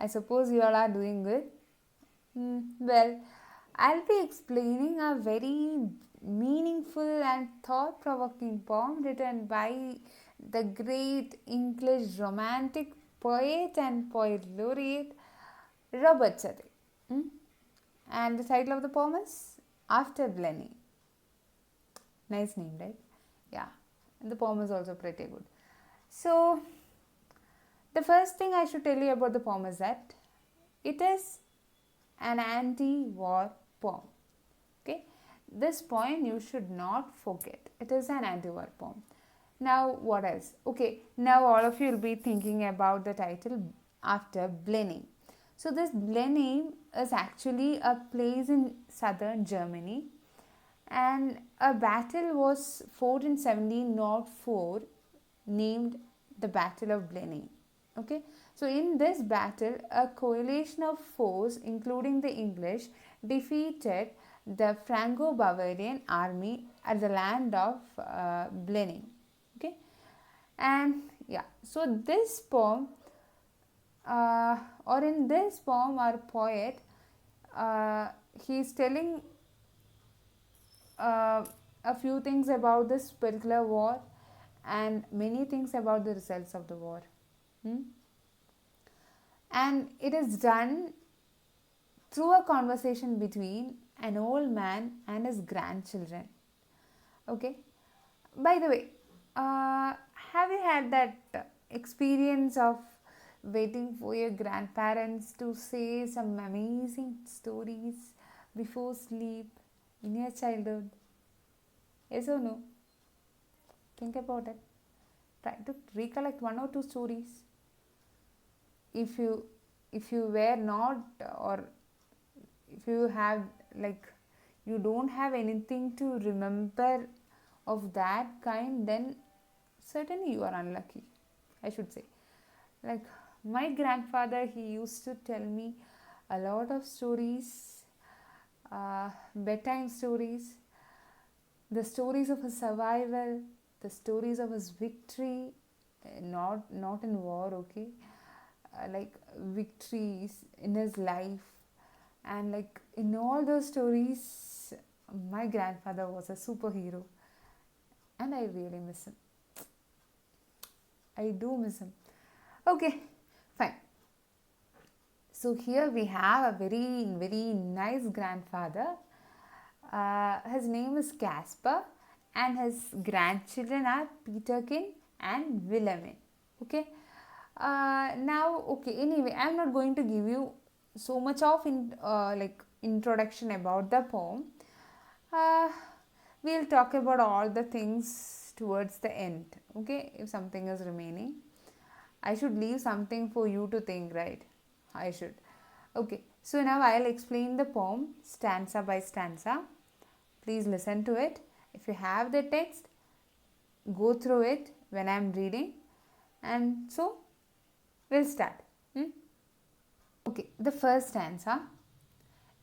I suppose you all are doing good. Well, I'll be explaining a very meaningful and thought provoking poem written by the great English romantic poet and poet laureate Robert Southey. And the title of the poem is After Blenheim. Nice name, right? Yeah. And the poem is also pretty good. So, the first thing I should tell you about the poem is that it is an anti-war poem. Okay, this point you should not forget. It is an anti-war poem. Now, what else? Okay, now all of you will be thinking about the title After Blenheim. So, this Blenheim is actually a place in southern Germany, and a battle was fought in 1704 named the Battle of Blenheim. Okay, so in this battle, a coalition of foes, including the English, defeated the Franco-Bavarian army at the land of Blenheim. Okay, and yeah, so this poem, or in this poem, our poet, he is telling a few things about this particular war and many things about the results of the war. And it is done through a conversation between an old man and his grandchildren. Okay, by the way, have you had that experience of waiting for your grandparents to say some amazing stories before sleep in your childhood? Yes or no? Think about it. Try to recollect one or two stories. If you were not, or if you have, like, you don't have anything to remember of that kind, then certainly you are unlucky, I should say. Like, my grandfather, he used to tell me a lot of stories, bedtime stories, the stories of his survival, the stories of his victory, not in war, okay, like victories in his life. And like in all those stories, my grandfather was a superhero, and I really miss him. I do miss him. Okay, fine. So here we have a very, very nice grandfather. His name is Casper, and his grandchildren are Peterkin and Wilhelmine. Okay. Now, okay. Anyway, I'm not going to give you so much of introduction about the poem. We'll talk about all the things towards the end. Okay, if something is remaining, I should leave something for you to think, right? I should. Okay, so now I'll explain the poem stanza by stanza. Please listen to it. If you have the text, go through it when I'm reading. And so, we'll start. Okay, the first stanza.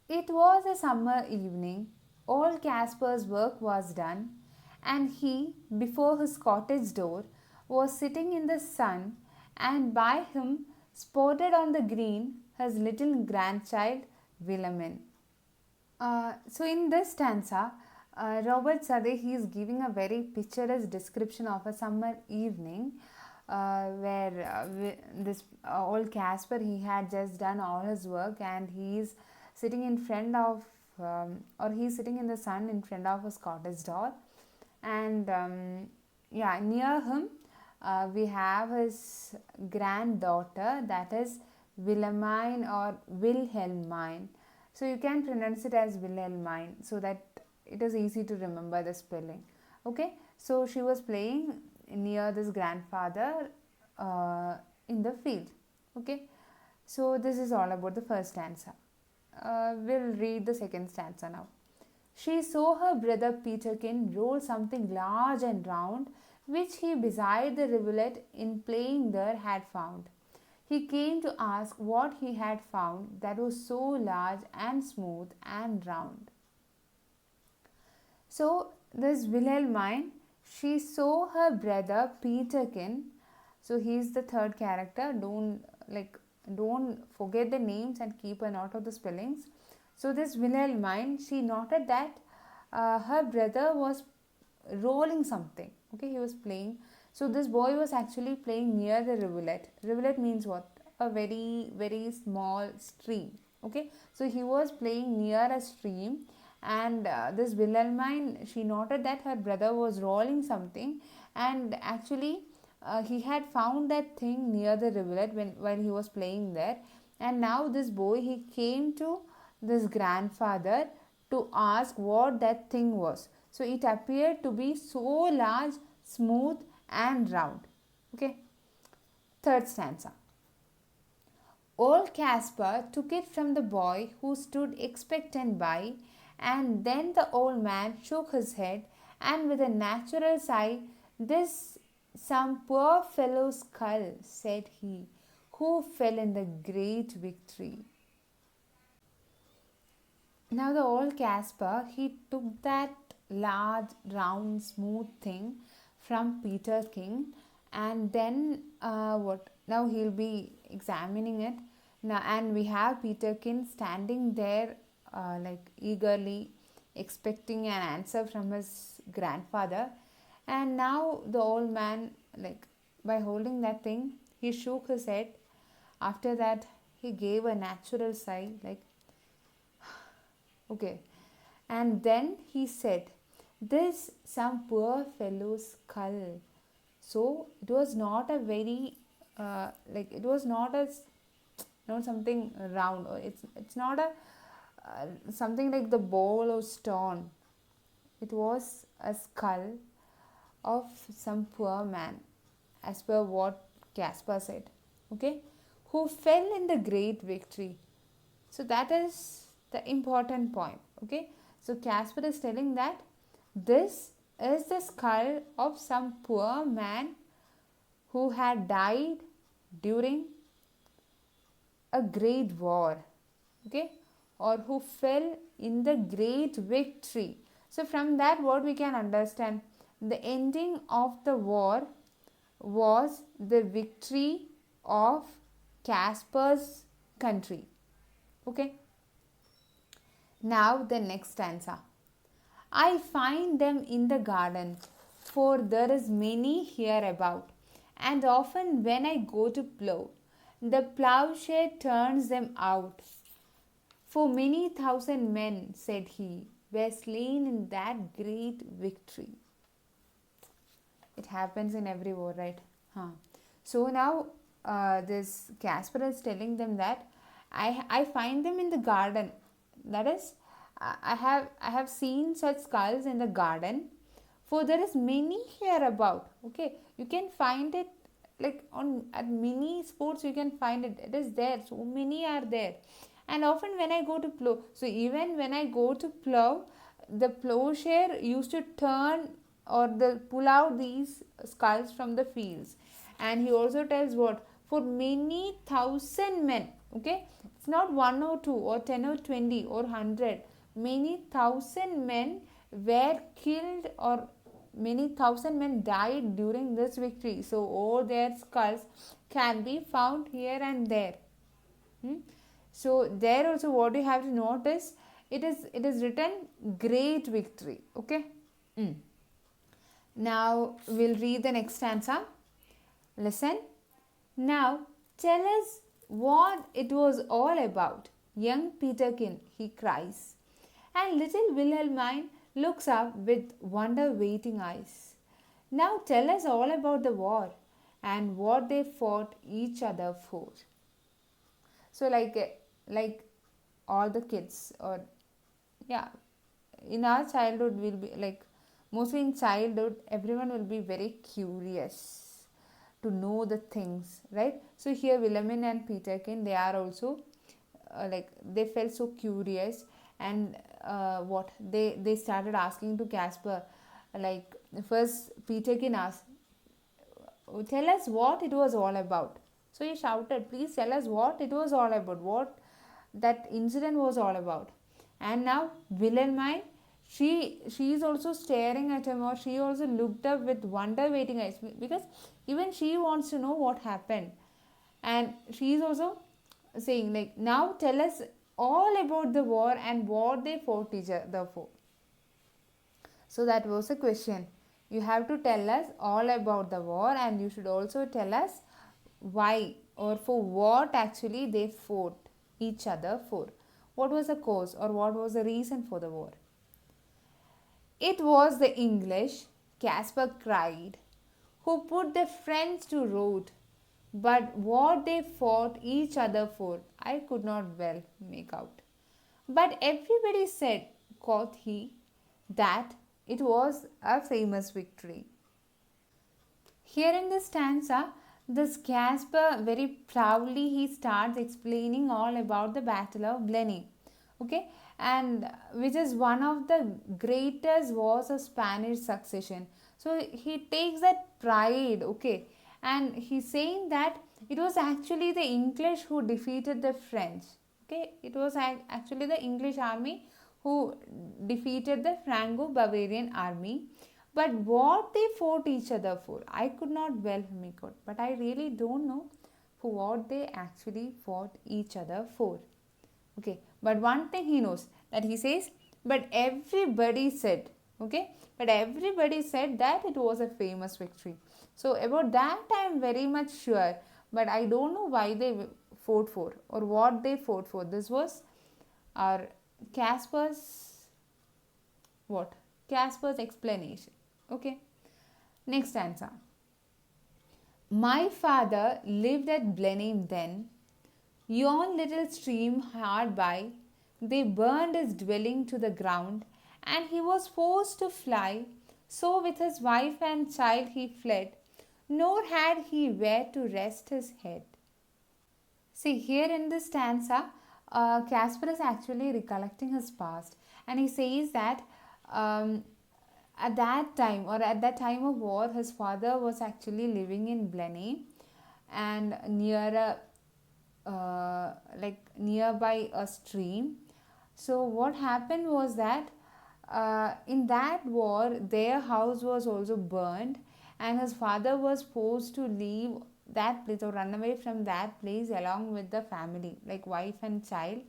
It was a summer evening. All Casper's work was done, and he, before his cottage door, was sitting in the sun, and by him, spotted on the green, his little grandchild Wilhelmine. So in this stanza, Robert Southey, he is giving a very picturesque description of a summer evening, where this old Casper, he had just done all his work, and he is sitting in front of, or he is sitting in the sun in front of his cottage door, and near him we have his granddaughter, that is Wilhelmine or Wilhelmine. So you can pronounce it as Wilhelmine, so that it is easy to remember the spelling. Okay, so she was playing near this grandfather in the field. Okay, so this is all about the first stanza. We'll read the second stanza now. She saw her brother Peterkin roll something large and round, which he beside the rivulet in playing there had found. He came to ask what he had found that was so large and smooth and round. So this Wilhelmine, she saw her brother Peterkin. So he is the third character. Don't don't forget the names and keep a note of the spellings. So this Wilhelmine, she noted that her brother was rolling something. Okay, he was playing. So this boy was actually playing near the rivulet. Rivulet means what? A very, very small stream. Okay, so he was playing near a stream, and this Wilhelmine, she noted that her brother was rolling something, and actually he had found that thing near the rivulet while he was playing there. And now this boy, he came to this grandfather to ask what that thing was. So it appeared to be so large, smooth and round. Okay, third stanza. Old Caspar took it from the boy who stood expectant by, and then the old man shook his head, and with a natural sigh, "This some poor fellow's skull," said he, "who fell in the great victory." Now the old Caspar, he took that large, round, smooth thing from Peter King, and then what? Now he'll be examining it. Now, and we have Peter King standing there, like eagerly expecting an answer from his grandfather. And now the old man, like by holding that thing, he shook his head. After that, he gave a natural sigh, like, okay. And then he said, "This some poor fellow's skull." So it was not a very, it was not a, something round, or it's not a something like the bowl or stone. It was a skull of some poor man, as per what Caspar said. Okay, who fell in the great victory. So that is the important point. Okay, so Caspar is telling that this is the skull of some poor man who had died during a great war. Okay, or who fell in the great victory. So from that, what we can understand, the ending of the war was the victory of Caspar's country. Okay, now the next stanza. I find them in the garden, for there is many hereabout, and often when I go to plough, the ploughshare turns them out. For many thousand men, said he, were slain in that great victory. It happens in every war, right? So now this Caspar is telling them that I find them in the garden. That is, I have seen such skulls in the garden, for there is many hereabout. Okay, you can find it like on at many sports, you can find it. It is there. So many are there. And often when I go to plough, so even when I go to plough, the plowshare used to turn or pull out these skulls from the fields. And he also tells what? For many thousand men. Okay, it's not 1 or 2 or 10 or 20 or 100. Many thousand men were killed, or many thousand men died during this victory. So all their skulls can be found here and there. So there also what you have to notice, it is written great victory. Okay. Now we'll read the next stanza. Listen. Now tell us what it was all about, young Peterkin, he cries. And little Wilhelmine looks up with wonder-waiting eyes. Now tell us all about the war and what they fought each other for. So like all the kids, or yeah, in our childhood we'll be like, mostly in childhood everyone will be very curious to know the things, right? So here Wilhelmine and Peterkin, they are also they felt so curious, and what they started asking to Caspar. Like first Peterkin asked, "Tell us what it was all about." So he shouted, "Please tell us what it was all about, what that incident was all about." And now Wilhelmine, she is also staring at him, or she also looked up with wonder waiting eyes, because even she wants to know what happened, and she is also saying like, now tell us all about the war and what they fought each other for. So that was a question. You have to tell us all about the war, and you should also tell us why or for what actually they fought each other for. What was the cause or what was the reason for the war? It was the English, Caspar cried, who put the French to rout. But what they fought each other for, I could not well make out. But everybody said, quoth he, that it was a famous victory. Here in this stanza, this Caspar very proudly he starts explaining all about the Battle of Blenheim, okay, and which is one of the greatest wars of Spanish succession. So he takes that pride, okay, and he's saying that it was actually the English who defeated the French, okay, it was actually the English army who defeated the Franco-Bavarian army. But what they fought each other for, I could not well make out. But I really don't know for what they actually fought each other for. Okay, but one thing he knows that he says, but everybody said, okay, but everybody said that it was a famous victory. So about that I am very much sure, but I don't know why they fought for or what they fought for. This was our Casper's what? Casper's explanation. Okay. Next answer. My father lived at Blenheim then. Yon little stream hard by, they burned his dwelling to the ground, and he was forced to fly. So with his wife and child he fled, nor had he where to rest his head. See, here in this stanza, Caspar is actually recollecting his past, and he says that um, at that time or at that time of war, his father was actually living in Blenheim and near a like nearby a stream. So what happened was that in that war, their house was also burned, and his father was forced to leave that place or run away from that place along with the family, like wife and child.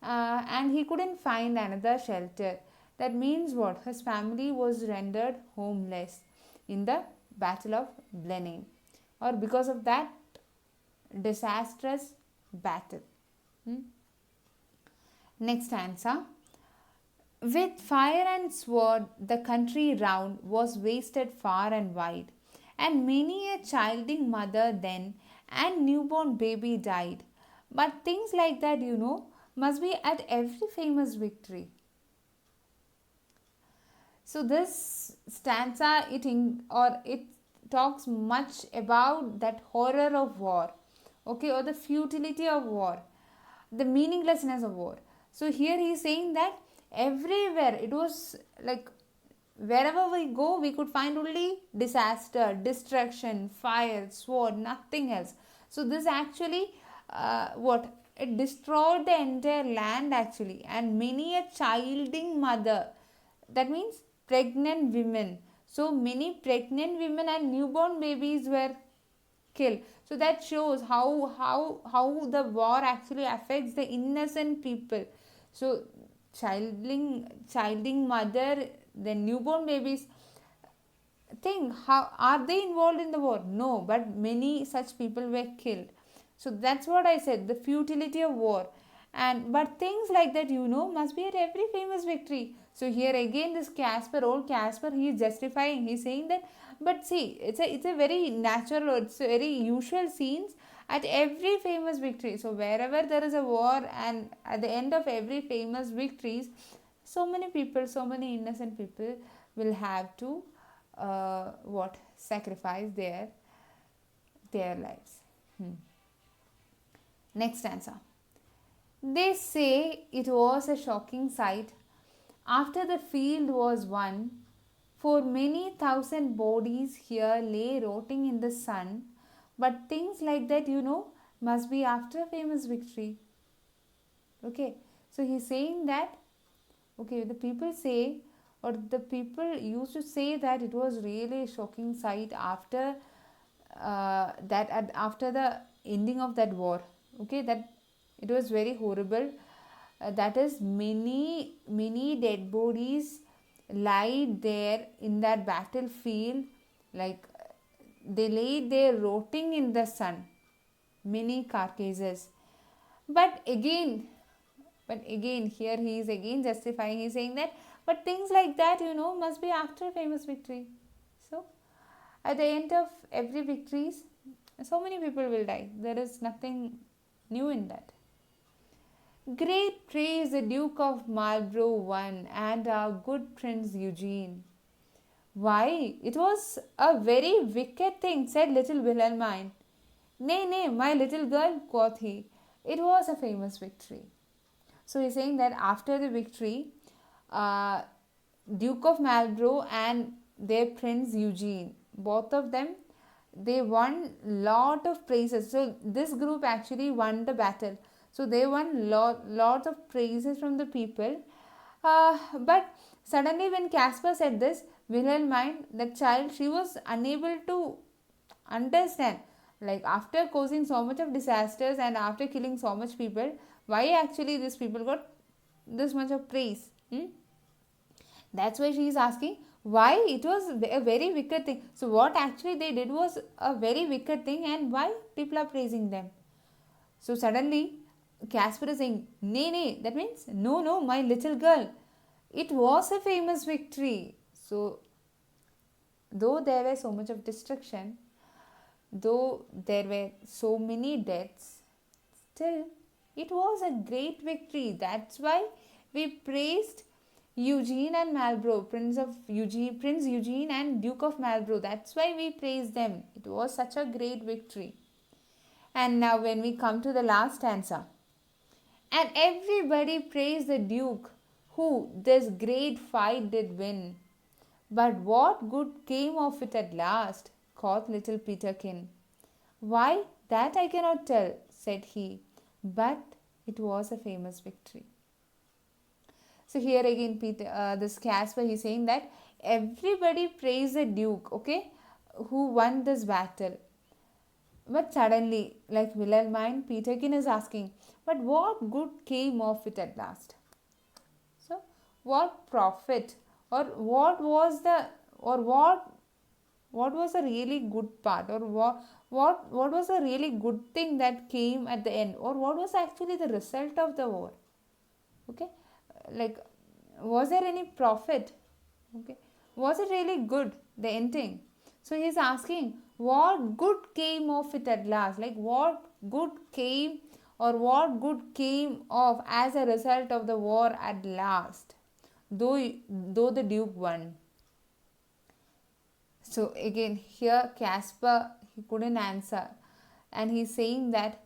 And he couldn't find another shelter. That means what? His family was rendered homeless in the Battle of Blenheim, or because of that disastrous battle. Hmm? Next answer. With fire and sword, the country round was wasted far and wide, and many a childing mother then and newborn baby died. But things like that, must be at every famous victory. So this stanza it talks much about that horror of war, okay, or the futility of war, the meaninglessness of war. So here he is saying that everywhere it was like wherever we go we could find only disaster, destruction, fire, sword, nothing else. So this actually what it destroyed the entire land actually, and many a childing mother, that means pregnant women, so many pregnant women and newborn babies were killed. So that shows how the war actually affects the innocent people. So childing mother, the newborn babies, think, how are they involved in the war? No, but many such people were killed. So that's what I said, the futility of war. And but things like that, must be at every famous victory. So here again this old Casper, he is justifying, he's saying that, but see, it's a very natural, it's a very usual scenes at every famous victory. So wherever there is a war, and at the end of every famous victories, so many people, so many innocent people will have to sacrifice their lives. Next answer. They say it was a shocking sight after the field was won, for many thousand bodies here lay rotting in the sun. But things like that, must be after a famous victory. Okay, so he's saying that, okay, the people say, or the people used to say that it was really a shocking sight after after the ending of that war. Okay, that It was very horrible. That is, many dead bodies lie there in that battlefield, like they lay there rotting in the sun, many carcasses. But again, here he is again justifying. He's saying that, but things like that, must be after famous victory. So at the end of every victories, so many people will die. There is nothing new in that. Great praise the Duke of Marlborough won, and our good Prince Eugene. Why, it was a very wicked thing, said little Wilhelmine. Nay, nay, my little girl, quoth he. It was a famous victory. So he's saying that after the victory, uh, Duke of Marlborough and their Prince Eugene, both of them, they won lot of praises. So this group actually won the battle. So they won lot of praises from the people. But suddenly when Caspar said this, Wilhelmine, the child, she was unable to understand. Like, after causing so much of disasters and after killing so much people, why actually these people got this much of praise? That's why she is asking why it was a very wicked thing. So what actually they did was a very wicked thing, and why people are praising them. So suddenly Caspar is saying, nay, nay, that means no, no, my little girl. It was a famous victory. So though there were so much of destruction, though there were so many deaths, still it was a great victory. That's why we praised Eugene and Marlborough, Prince Eugene and Duke of Marlborough. That's why we praise them. It was such a great victory. And now when we come to the last stanza, and everybody praised the Duke who this great fight did win. But what good came of it at last? Quoth little Peterkin. Why, that I cannot tell, said he, but it was a famous victory. So here again, this Caspar, he's saying that everybody praised the Duke, okay, who won this battle. But suddenly, like Wilhelmine, Peterkin is asking, but what good came of it at last? So, what profit, or what was the, or what was the really good part, or what was the really good thing that came at the end, or what was actually the result of the war? Okay, like, was there any profit? Okay, was it really good, the ending? So he's asking, what good came of it at last? Like, what good came, or what good came of as a result of the war at last, though the Duke won? So again, here Caspar, he couldn't answer, and he's saying that,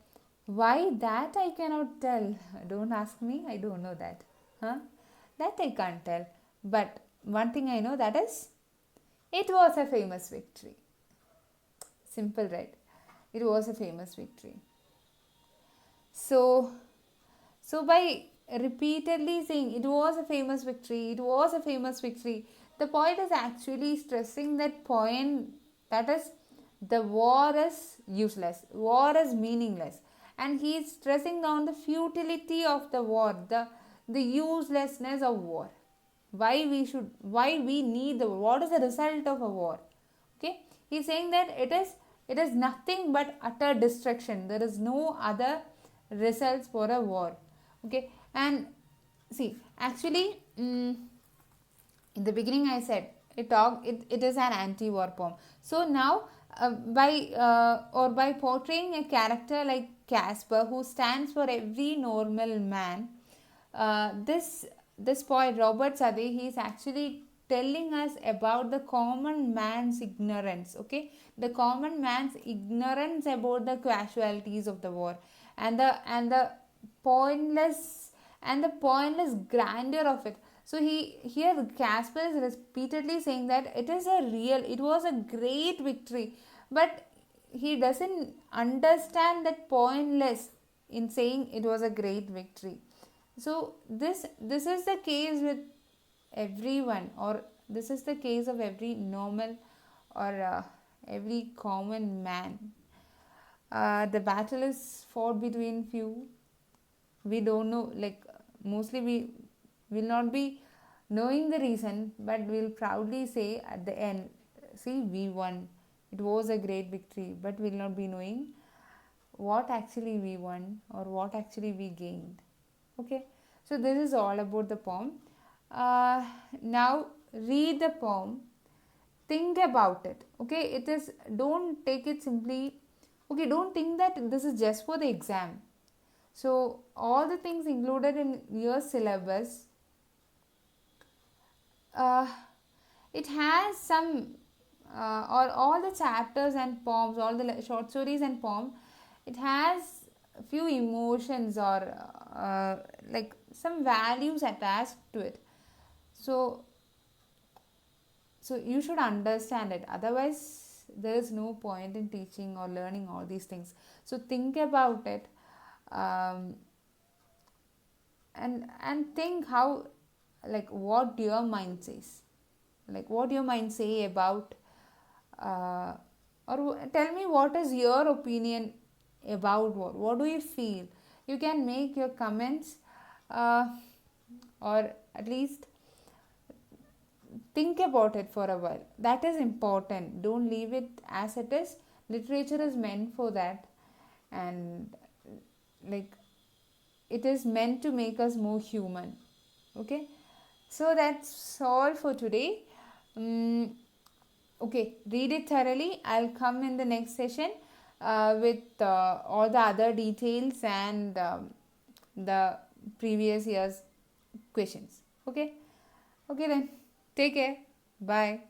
why, that I cannot tell. Don't ask me, I don't know that. That I can't tell. But one thing I know, that is, it was a famous victory. Simple, right? It was a famous victory. So by repeatedly saying it was a famous victory, it was a famous victory, the poet is actually stressing that point, that is, the war is useless, war is meaningless, and he is stressing down the futility of the war, the uselessness of war. Why we need the war? What is the result of a war? Okay, he is saying that it is nothing but utter destruction. There is no other results for a war. Okay, and see, actually, in the beginning I said it is an anti-war poem. So now, by portraying a character like Caspar, who stands for every normal man, this poet Robert Southey, he is actually telling us about the common man's ignorance. Okay, the common man's ignorance about the casualties of the war, and the pointless grandeur of it. So here Caspar is repeatedly saying that it was a great victory, but he doesn't understand that pointless in saying it was a great victory. So this is the case with everyone, or this is the case of every normal, or every common man. The battle is fought between few, we don't know, like mostly we will not be knowing the reason, but we'll proudly say at the end, see, we won, it was a great victory, but we'll not be knowing what actually we won or what actually we gained. Okay, so this is all about the poem. uh, Now read the poem, think about it. Okay, it is, don't take it simply, okay, don't think that this is just for the exam. So all the things included in your syllabus, uh, it has some, or all the chapters and poems, all the short stories and poem, it has a few emotions or like some values attached to it. So you should understand it, otherwise there is no point in teaching or learning all these things. So think about it, um, and think how, like what your mind says, like what your mind say about, uh, or tell me what is your opinion about, what do you feel. You can make your comments, uh, or at least think about it for a while. That is important, don't leave it as it is. Literature is meant for that, and like it is meant to make us more human. Okay, so that's all for today. um, okay, read it thoroughly. I'll come in the next session with all the other details and the previous year's questions. Okay, okay then, take care, bye.